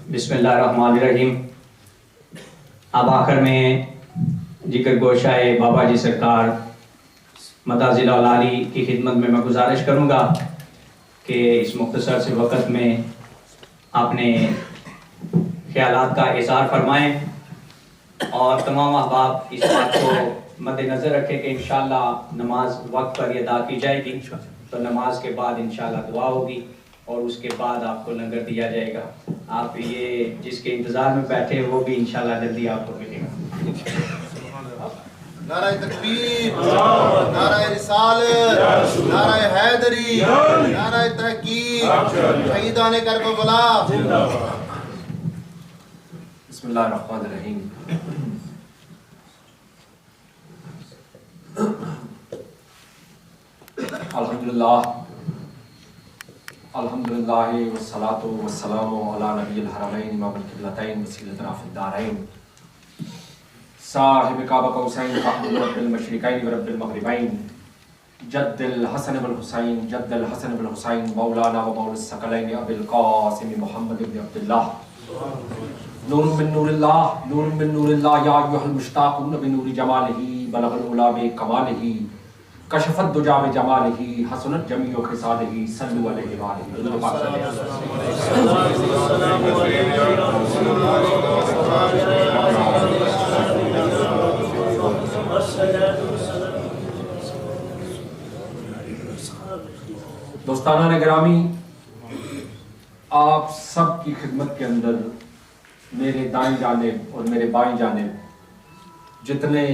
बिस्मिल्लाहिर्रहमानिर्रहीम। अब आखिर में जिक्र गोशाए बाबा जी सरकार मताज़िल औलारी की खिदमत में मैं गुजारिश करूँगा कि इस मुख्तसर से वक़्त में आपने ख्यालात का इज़हार फरमाएँ और तमाम अहबाब इस बात को मद्देनज़र रखें कि इंशाअल्लाह नमाज वक्त पर अदा की जाएगी, तो नमाज के बाद इंशाअल्लाह दुआ होगी और उसके बाद आपको लंगर दिया जाएगा। आप ये जिसके इंतज़ार में बैठे वो भी इंशाअल्लाह जल्दी आपको मिलेगा। नाराए तकबीर, नाराए रिसालत, नाराए हैदरी, नाराए तहकीक, शहीदाने करबला। बिस्मिल्लाहिर्रहमानिर्रहीम। अल्हम्दुलिल्लाह वस्सलातु वस्सलामु अला नबिय्यिल हरमैन इमामुल क़िबलतैन वसीलतुना फ़िद दारैन साहिब काबा कौसैन फ़ाखिर रब्बिल मशरिक़ैन व रब्बिल मग़रिबैन जद्दुल हसन वल हुसैन जद्दुल हसन वल हुसैन मौलाना व मौलुस सकलैन अबुल क़ासिम मुहम्मद इब्न अब्दुल्लाह नूरुम मिन नूरिल्लाह या अय्युहल मुश्ताक़ून बिनूरि जमालिही बलगल उला बि कमालिही कशफत दुजा में जमालिही हसनत जमीउ खिसालिही सल्लु अलैहि व आलिहि। दोस्ताना ने गिरामी, आप सब की खिदमत के अंदर मेरे दाएं जानिब और मेरे बाएं जानिब जितने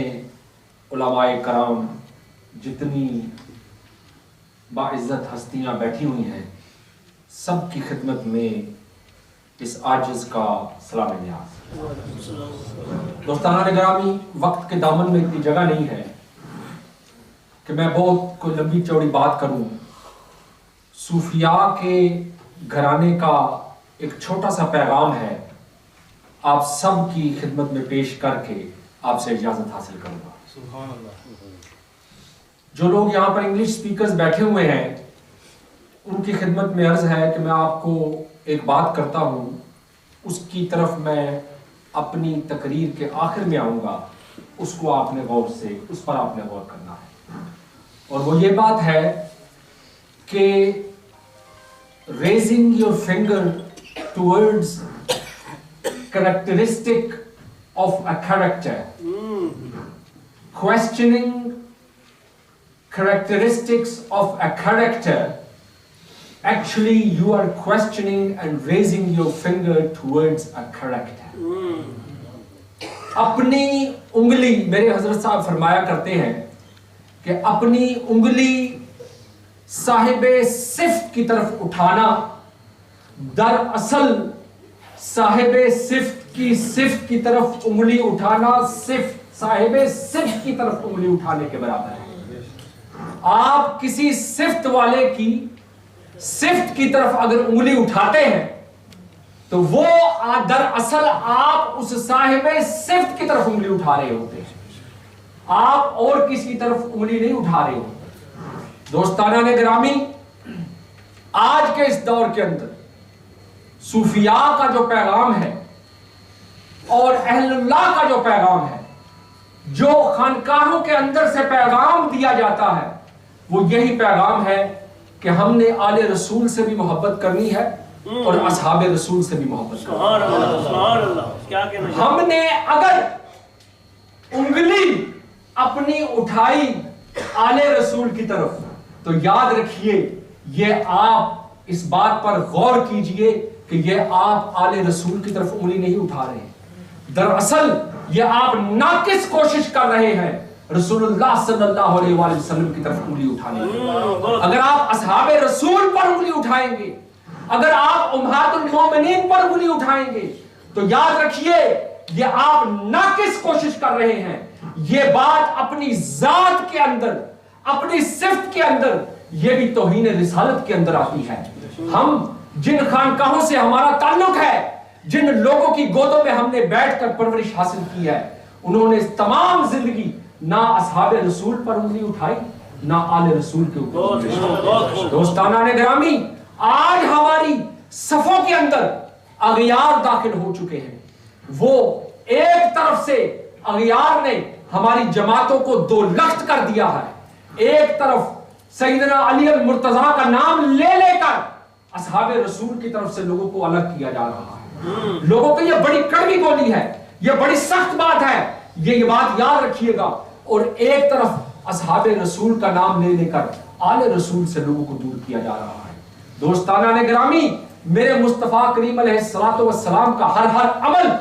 उलमाए कराम, जितनी बाइज़्ज़त हस्तियां बैठी हुई हैं, सब की खिदमत में इस आजिज़ का सलाम न्याज़। दोस्ताना निगरानी, वक्त के दामन में इतनी जगह नहीं है कि मैं बहुत कोई लंबी चौड़ी बात करूं। सूफिया के घराने का एक छोटा सा पैगाम है, आप सब की खिदमत में पेश करके आपसे इजाज़त हासिल करूंगा। सुभान अल्लाह। जो लोग यहाँ पर इंग्लिश स्पीकर्स बैठे हुए हैं, उनकी खिदमत में अर्ज है कि मैं आपको एक बात करता हूँ, उसकी तरफ मैं अपनी तकरीर के आखिर में आऊँगा, उसको आपने उस पर आपने गौर करना है। और वो ये बात है कि raising your finger towards characteristic of a character, questioning characteristics of a character, actually you are questioning and raising your finger towards a character. अपनी उंगली, मेरे हजरत साहब फरमाया करते हैं कि अपनी उंगली साहिबे सिफ्त की तरफ उठाना, दरअसल साहिबे सिफ्त की तरफ उंगली उठाना साहिबे सिफ्त की तरफ उंगली उठाने के बराबर है। आप किसी सिफ्त वाले की सिफ्त की तरफ अगर उंगली उठाते हैं तो वो दरअसल आप उस साहिबे सिफ्त की तरफ उंगली उठा रहे होते हैं, आप और किसी तरफ उंगली नहीं उठा रहे होते। दोस्ताना ने गिरामी, आज के इस दौर के अंदर सूफिया का जो पैगाम है और अहलुल्लाह का जो पैगाम है, जो खानकाहों के अंदर से पैगाम दिया जाता है, वो यही पैगाम है कि हमने आले रसूल से भी मोहब्बत करनी है और असहाबे रसूल से भी मोहब्बत करनी है। हमने अगर उंगली अपनी उठाई आले रसूल की तरफ, तो याद रखिए, ये आप इस बात पर गौर कीजिए कि ये आप आले रसूल की तरफ उंगली नहीं उठा रहे, दरअसल ये आप नाकिस कोशिश कर रहे हैं रसूलुल्लाह सल्लल्लाहु अलैहि वसल्लम की तरफ उंगली उठाने की। अगर आप असहाबे रसूल पर उंगली उठाएंगे, अगर आप उम्महातुल मोमिनीन पर उंगली उठाएंगे, तो याद रखिए ये आप नाकिस कोशिश कर रहे हैं। ये बात अपनी जात के अंदर, अपनी सिफ्त के अंदर, ये भी तौहीन रिसालत के अंदर आती है। हम जिन खानकाहों से हमारा ताल्लुक है, जिन लोगों की गोदों में हमने बैठकर परवरिश हासिल की है, उन्होंने तमाम जिंदगी ना असहाबे रसूल पर उंगली उठाई, ना आले रसूल के ऊपर। दोस्ताना ने गिरामी, आज हमारी सफों के अंदर अगियार दाखिल हो चुके हैं। वो एक तरफ से अगियार ने हमारी जमातों को दो लख्त कर दिया है, एक तरफ सैयदना अली अल मुर्तजा का नाम ले लेकर असहाबे रसूल की तरफ से लोगों को अलग किया जा रहा है। लोगों को यह बड़ी कड़वी गोली है, यह बड़ी सख्त बात है, ये बात याद रखिएगा। और एक तरफ असहाबे रसूल का नाम ले लेकर आले रसूल से लोगों को दूर किया जा रहा है। दोस्ताना ने गिरामी, मेरे मुस्तफा करीम अलैहिस्सलातु वस्सलाम का हर हर अमल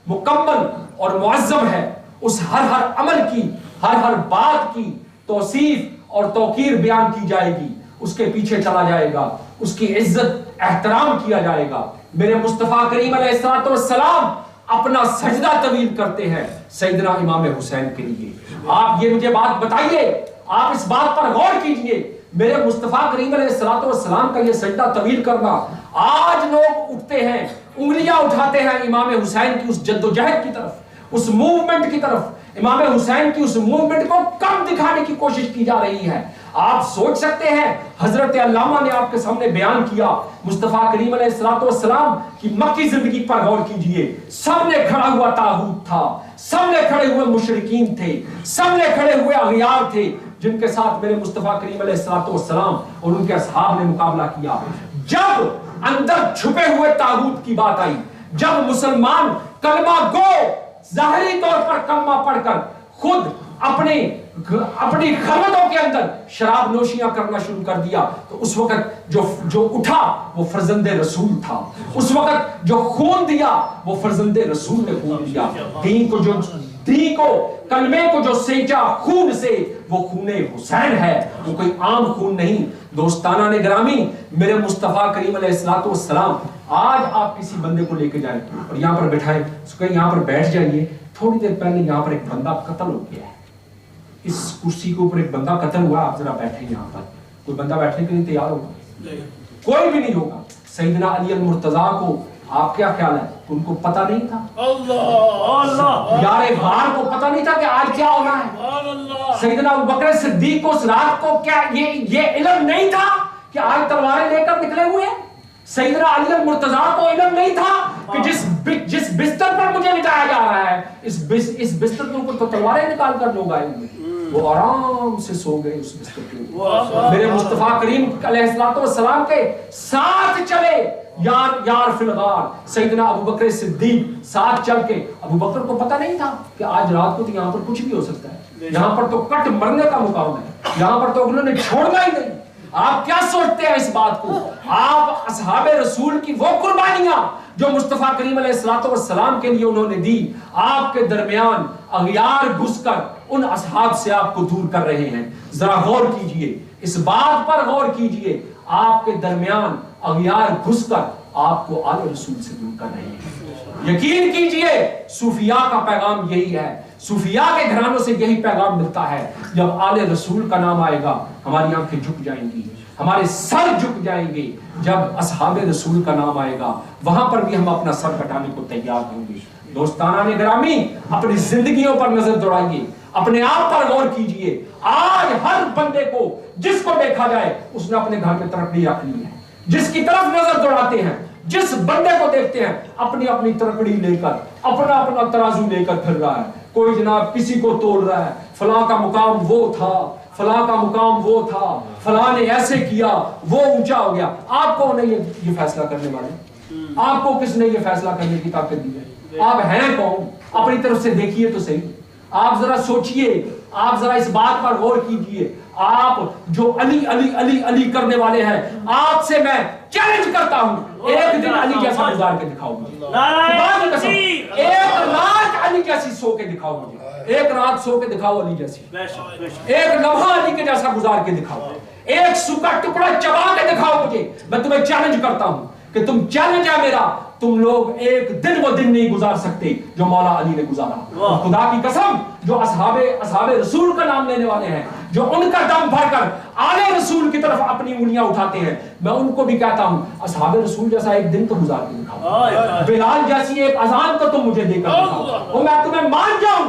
मुकम्मल और मुअज़्ज़म है। उस हर हर अमल की, हर हर बात की तौसीफ और तौकीर बयान की जाएगी, उसके पीछे चला जाएगा, उसकी इज्जत एहतराम किया जाएगा। मेरे मुस्तफा करीम अलैहिस्सलातु वस्सलाम अपना सजदा तवील करते हैं सैयदना इमाम हुसैन के लिए। आप ये मुझे बात बताइए, आप इस बात पर गौर कीजिए, मेरे मुस्तफा करीम अलैहिस्सलातु वस्सलाम का ये सजदा तवील करना, आज लोग उठते हैं, उंगलियां उठाते हैं इमाम हुसैन की उस जद्दोजहद की तरफ, उस मूवमेंट की तरफ, इमाम हुसैन की उस मूवमेंट को कम दिखाने की कोशिश की जा रही है। आप सोच सकते हैं, हजरत अल्लामा ने आपके सामने बयान किया, मुस्तफा करीम अलैहिस्सलातु वस्सलाम की मक्की जिंदगी पर गौर कीजिए। सबने खड़ा हुआ तागूत था, सबने खड़े हुए मुशरिकीन थे, सबने खड़े हुए अगियार थे, जिनके साथ मेरे मुस्तफा करीम अलैहिस्सलातु वस्सलाम और उनके असहाब ने मुकाबला किया। जब अंदर छुपे हुए तागूत की बात आई, जब मुसलमान कलमा गो जाहिरी तौर पर कलमा पढ़कर खुद अपनी खलवतों के अंदर शराब नोशियां करना शुरू कर दिया, तो उस वक्त जो उठा वो फर्जंदे रसूल था। उस वक्त जो खून दिया वो फर्जंदे रसूल ने खून दिया। दीन को कलमे को जो सेंचा खून से, वो खूने हुसैन है, वो कोई आम खून नहीं। दोस्ताना ने ग्रामी, मेरे मुस्तफा करीम अलैहिस्सलातु वस्सलाम, आज आप किसी बंदे को लेके जाएं और यहाँ पर बैठाएं, उसको यहाँ पर बैठ जाइए। थोड़ी देर पहले यहाँ पर एक बंदा कत्ल हो गया है, इस कुर्सी के ऊपर एक बंदा कत्ल हुआ, आप जरा बैठे यहाँ पर, कोई बंदा बैठने के लिए तैयार होगा? कोई भी नहीं होगा। सैयदना अली अल मुर्तजा को आप क्या ख्याल है, उनको पता नहीं था? अल्लाह यार बार को पता नहीं था कि आज क्या होना है। सैयदना अबू बकर सिद्दीक को उस रात को क्या ये इल्म नहीं था कि आज तलवारें लेकर निकले हुए हैं? सैयदना अली अल मुर्तजा को इल्म नहीं था कि जिस बिस्तर पर मुझे लिटाया जा रहा है, इस बिस्तर के ऊपर तो तलवारें निकाल कर लोग आए हुए, वो आराम से सो गए उस बिस्तर के ऊपर। मेरे मुस्तफा करीम अलैहिस्सलातु वस्सलाम के साथ चले यार फिलगार सैयदना अबू बकर सिद्दीक साथ चल के, अबू बकर को पता नहीं था कि आज रात को तो यहाँ पर कुछ भी हो सकता है, यहाँ पर तो कट मरने का मुकाम है, यहाँ पर तो उन्होंने छोड़ना ही नहीं। आप क्या सोचते हैं इस बात को? आप असहाबे रसूल की वो कुर्बानियां जो मुस्तफा करीम अलैहिस्सलातु वस्सलाम के लिए उन्होंने दी, आपके दरमियान अगियार घुसकर उन असहाब से आपको दूर कर रहे हैं। जरा गौर कीजिए, इस बात पर गौर कीजिए, आपके दरमियान अगियार घुसकर आपको आले रसूल से दूर कर रहे हैं। यकीन कीजिए, सूफिया का पैगाम यही है, सूफिया के घरानों से यही पैगाम मिलता है। जब आले रसूल का नाम आएगा, हमारी आंखें झुक जाएंगी, हमारे सर झुक जाएंगे। जब असहाबे रसूल का नाम आएगा, वहां पर भी हम अपना सर कटाने को तैयार होंगे। दोस्ताना ने ग्रामी, अपनी जिंदगियों पर नजर दौड़ाइए, अपने आप पर गौर कीजिए। आज हर बंदे को जिसको देखा जाए, उसने अपने घर में तरक्की रख ली है। जिसकी तरफ नजर दौड़ाते हैं, जिस बंदे को देखते हैं, अपनी अपनी तरकड़ी लेकर, अपना अपना तराजू लेकर फिर रहा है। कोई जनाब किसी को तोड़ रहा है, फलां का मुकाम वो था, फलां का मुकाम वो था, फलां ने ऐसे किया, वो ऊंचा हो गया। आपको नहीं ये फैसला करने वाले, आपको किसने ये फैसला करने की ताकत दी है? आप हैं कौन? अपनी तरफ से देखिए तो सही। आप जरा सोचिए, आप जरा इस बात पर गौर कीजिए। आप जो अली अली अली अली करने वाले हैं, आपसे मैं चैलेंज करता हूं, एक दिन अली जैसा गुजार के दिखाओ मुझे। एक रात अली जैसी सो के दिखाओ मुझे, एक रात सो के दिखाओ अली जैसी, एक लम्हा अली के जैसा गुजार के दिखाओ, एक सूखा टुकड़ा चबा के दिखाओ मुझे। मैं तुम्हें चैलेंज करता हूं कि तुम चैलेंज है मेरा, तुम लोग एक दिन वो दिन नहीं गुजार सकते जो मौला अली ने गुजारा। खुदा की कसम, जो असहाबे रसूल का नाम लेने वाले हैं, जो उनका दम भरकर आले रसूल की तरफ अपनी उंगलियां उठाते हैं, मैं उनको भी कहता हूं, असहाबे रसूल जैसा एक दिन तो गुजार के दिखाओ। बिलाल जैसी एक अजान तो तुम मुझे देकर दिखाओ, वो मैं तुम्हें मान जाऊं।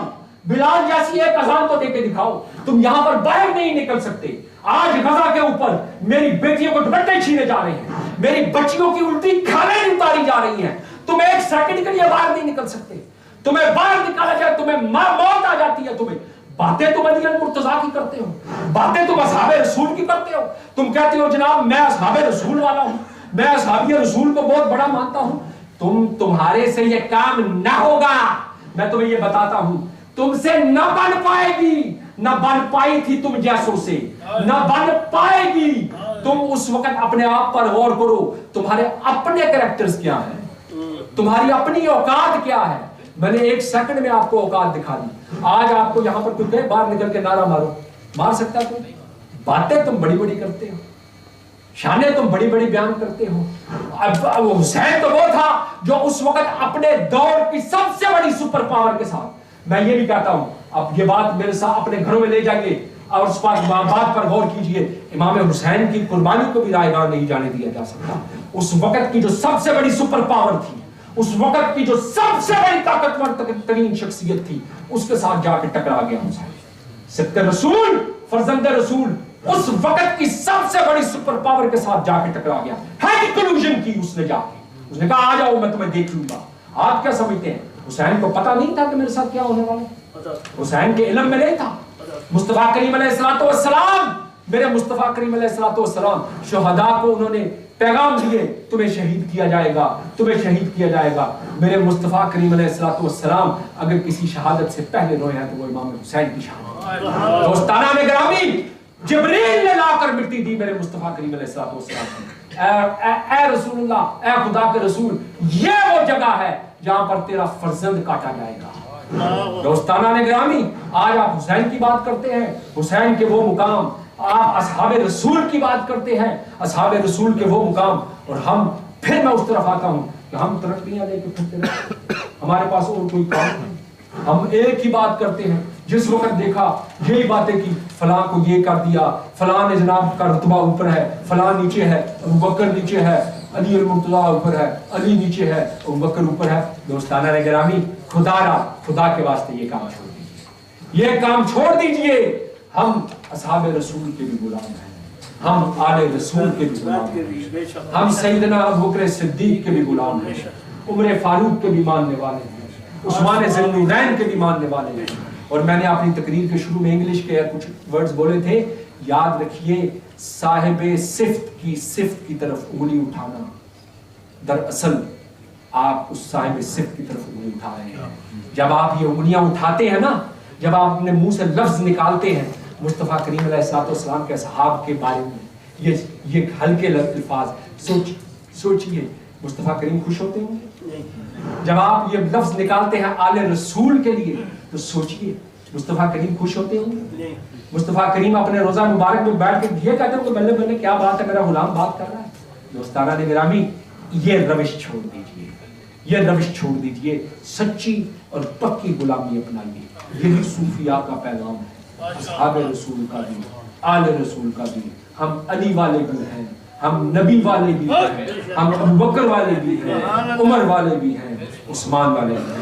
बिलाल जैसी एक अजान तो देके दिखाओ। तुम यहां पर बाहर नहीं निकल सकते। आज गजा के ऊपर मेरी बेटियों को दुपट्टे छीने जा रहे हैं, मेरी बच्चियों की उल्टी खालें उतारी जा रही हैं। तुम एक सेकंड के लिए बाहर नहीं निकल सकते। तुम्हें बाहर निकाला जाए तुम्हें मौत आ जाती है। तुम्हें बातें तुम अली मुर्तजा की करते हो, बातें तुम असहाबे रसूल की करते हो। तुम कहते हो जनाब मैं असहाबे रसूल वाला हूं, मैं असहाबी रसूल को बहुत बड़ा मानता हूं। तुम्हारे से ये काम ना होगा। मैं तुम्हें ये बताता हूं, तुमसे न बन पाएगी, न बन पाई थी तुम जैसों से, न बन पाएगी। तुम उस वक्त अपने आप पर गौर करो, तुम्हारे अपने कैरेक्टर्स क्या हैं, तुम्हारी अपनी औकात क्या है। मैंने एक सेकंड में आपको औकात दिखा दी। आज आपको यहां पर कोई कहे बाहर निकल के नारा मारो, मार सकता तुम? बातें तुम बड़ी बड़ी करते हो, शाने तुम बड़ी बड़ी बयान करते हो। अब हुसैन तो वो था जो उस वक्त अपने दौर की सबसे बड़ी सुपर पावर के साथ, मैं ये भी कहता हूं, अब ये बात मेरे साथ अपने घरों में ले जाइए और उस बात पर गौर कीजिए, इमाम हुसैन की कुर्बानी को भी रायगां नहीं जाने दिया जा सकता। उस वक्त की जो सबसे बड़ी सुपर पावर थी, उस वक्त की जो सबसे बड़ी ताकतवर तरीन शख्सियत थी, उसके साथ जाके टकरा गया हुसैन। सिद्दे रसूल, फर्जंदे रसूल, उस वक्त की सबसे बड़ी सुपर पावर के साथ जाके टकरा गया। है कंक्लूजन की उसने जाके, उसने कहा आ जाओ मैं तुम्हें देख लूंगा। आप क्या समझते हैं, हुसैन को पता नहीं था कि मेरे साथ क्या होने वाला? हुसैन के इल्म में नहीं था। मुस्तफा करीम अलैहिस्सलाम, मेरे मुस्तफा करीम अलैहिस्सलाम शुहदा को उन्होंने पैगाम दिए, तुम्हें शहीद किया जाएगा, तुम्हें शहीद किया जाएगा। मेरे मुस्तफा करीम अलैहिस्सलाम अगर किसी शहादत से पहले रोए हैं तो वो इमाम हुसैन की शहादत। दोस्ताना में ग्रामी, जिब्रील ने लाकर मिट्टी दी मेरे मुस्तफा करीम अलैहिस्सलाम को। ऐ रसूलुल्लाह, ऐ खुदा के रसूल, ये वो जगह है जहां पर तेरा फर्जंद काटा जाएगा। दोस्ताना ने ग्रामी, आज आप हुसैन की बात करते हैं, हुसैन के वो मुकाम, आप असहाबे रसूल की बात करते हैं, असहाबे रसूल के वो मुकाम, और हम फिर मैं उस तरफ आता हूं कि हम तरक्कियां लेके फिरते रहते, हमारे पास और कोई काम नहीं। हम एक ही बात करते हैं, जिस वक्त देखा यही बातें की, फलां को ये कर दिया, फलां ने जनाब का रुतबा ऊपर है, फलां नीचे है, अबू बकर नीचे है, अली मुर्तजा ऊपर है, अली नीचे है, अबू बकर ऊपर है। दोस्ताना ने गिरामी, खुदा के वास्ते ये काम छोड़ दीजिए, ये काम छोड़ दीजिए। हम असहाबे रसूल के भी गुलाम हैं, हम आले रसूल के भी गुलाम हैं, हम सैयदना अबू बकर सिद्दीक के भी गुलाम हैं, उमर फारूक के भी मानने वाले हैं, उस्मान ज़ुन्नूरैन के भी मानने वाले हैं। और मैंने अपनी तकरीर के शुरू में इंग्लिश के कुछ वर्ड्स बोले थे, याद रखिए, साहिबे सिफ्त की तरफ उंगली उठाना, दरअसल आप उस साहिबे सिफ्त की तरफ उंगली उठा रहे हैं। जब आप ये उंगलियां उठाते हैं ना, जब आप अपने मुंह से लफ्ज निकालते हैं मुस्तफा करीम अलैहिस्सलाम के सहाब के बारे में, ये हल्के अल्फाज, सोचिए मुस्तफा करीम खुश होते होंगे जब आप ये लफ्ज निकालते हैं आले रसूल के लिए, तो सोचिए मुस्तफा करीम खुश होते होंगे। मुस्तफा करीम अपने रोजा मुबारक में बैठ के ये कहते हो बल्ले बल्ले क्या बात है, मेरा गुलाम बात कर रहा है। दोस्ताना ने गिरामी, ये रविश छोड़ दीजिए, ये रविश छोड़ दीजिए, सच्ची और पक्की गुलामी अपनाइए। यही सूफिया का पैगाम है, असहाबे रसूल का भी, आले रसूल का भी। हम अली वाले भी हैं, हम नबी वाले भी हैं, हम अबू बकर वाले भी हैं, उमर वाले भी हैं, उस्मान वाले भी हैं।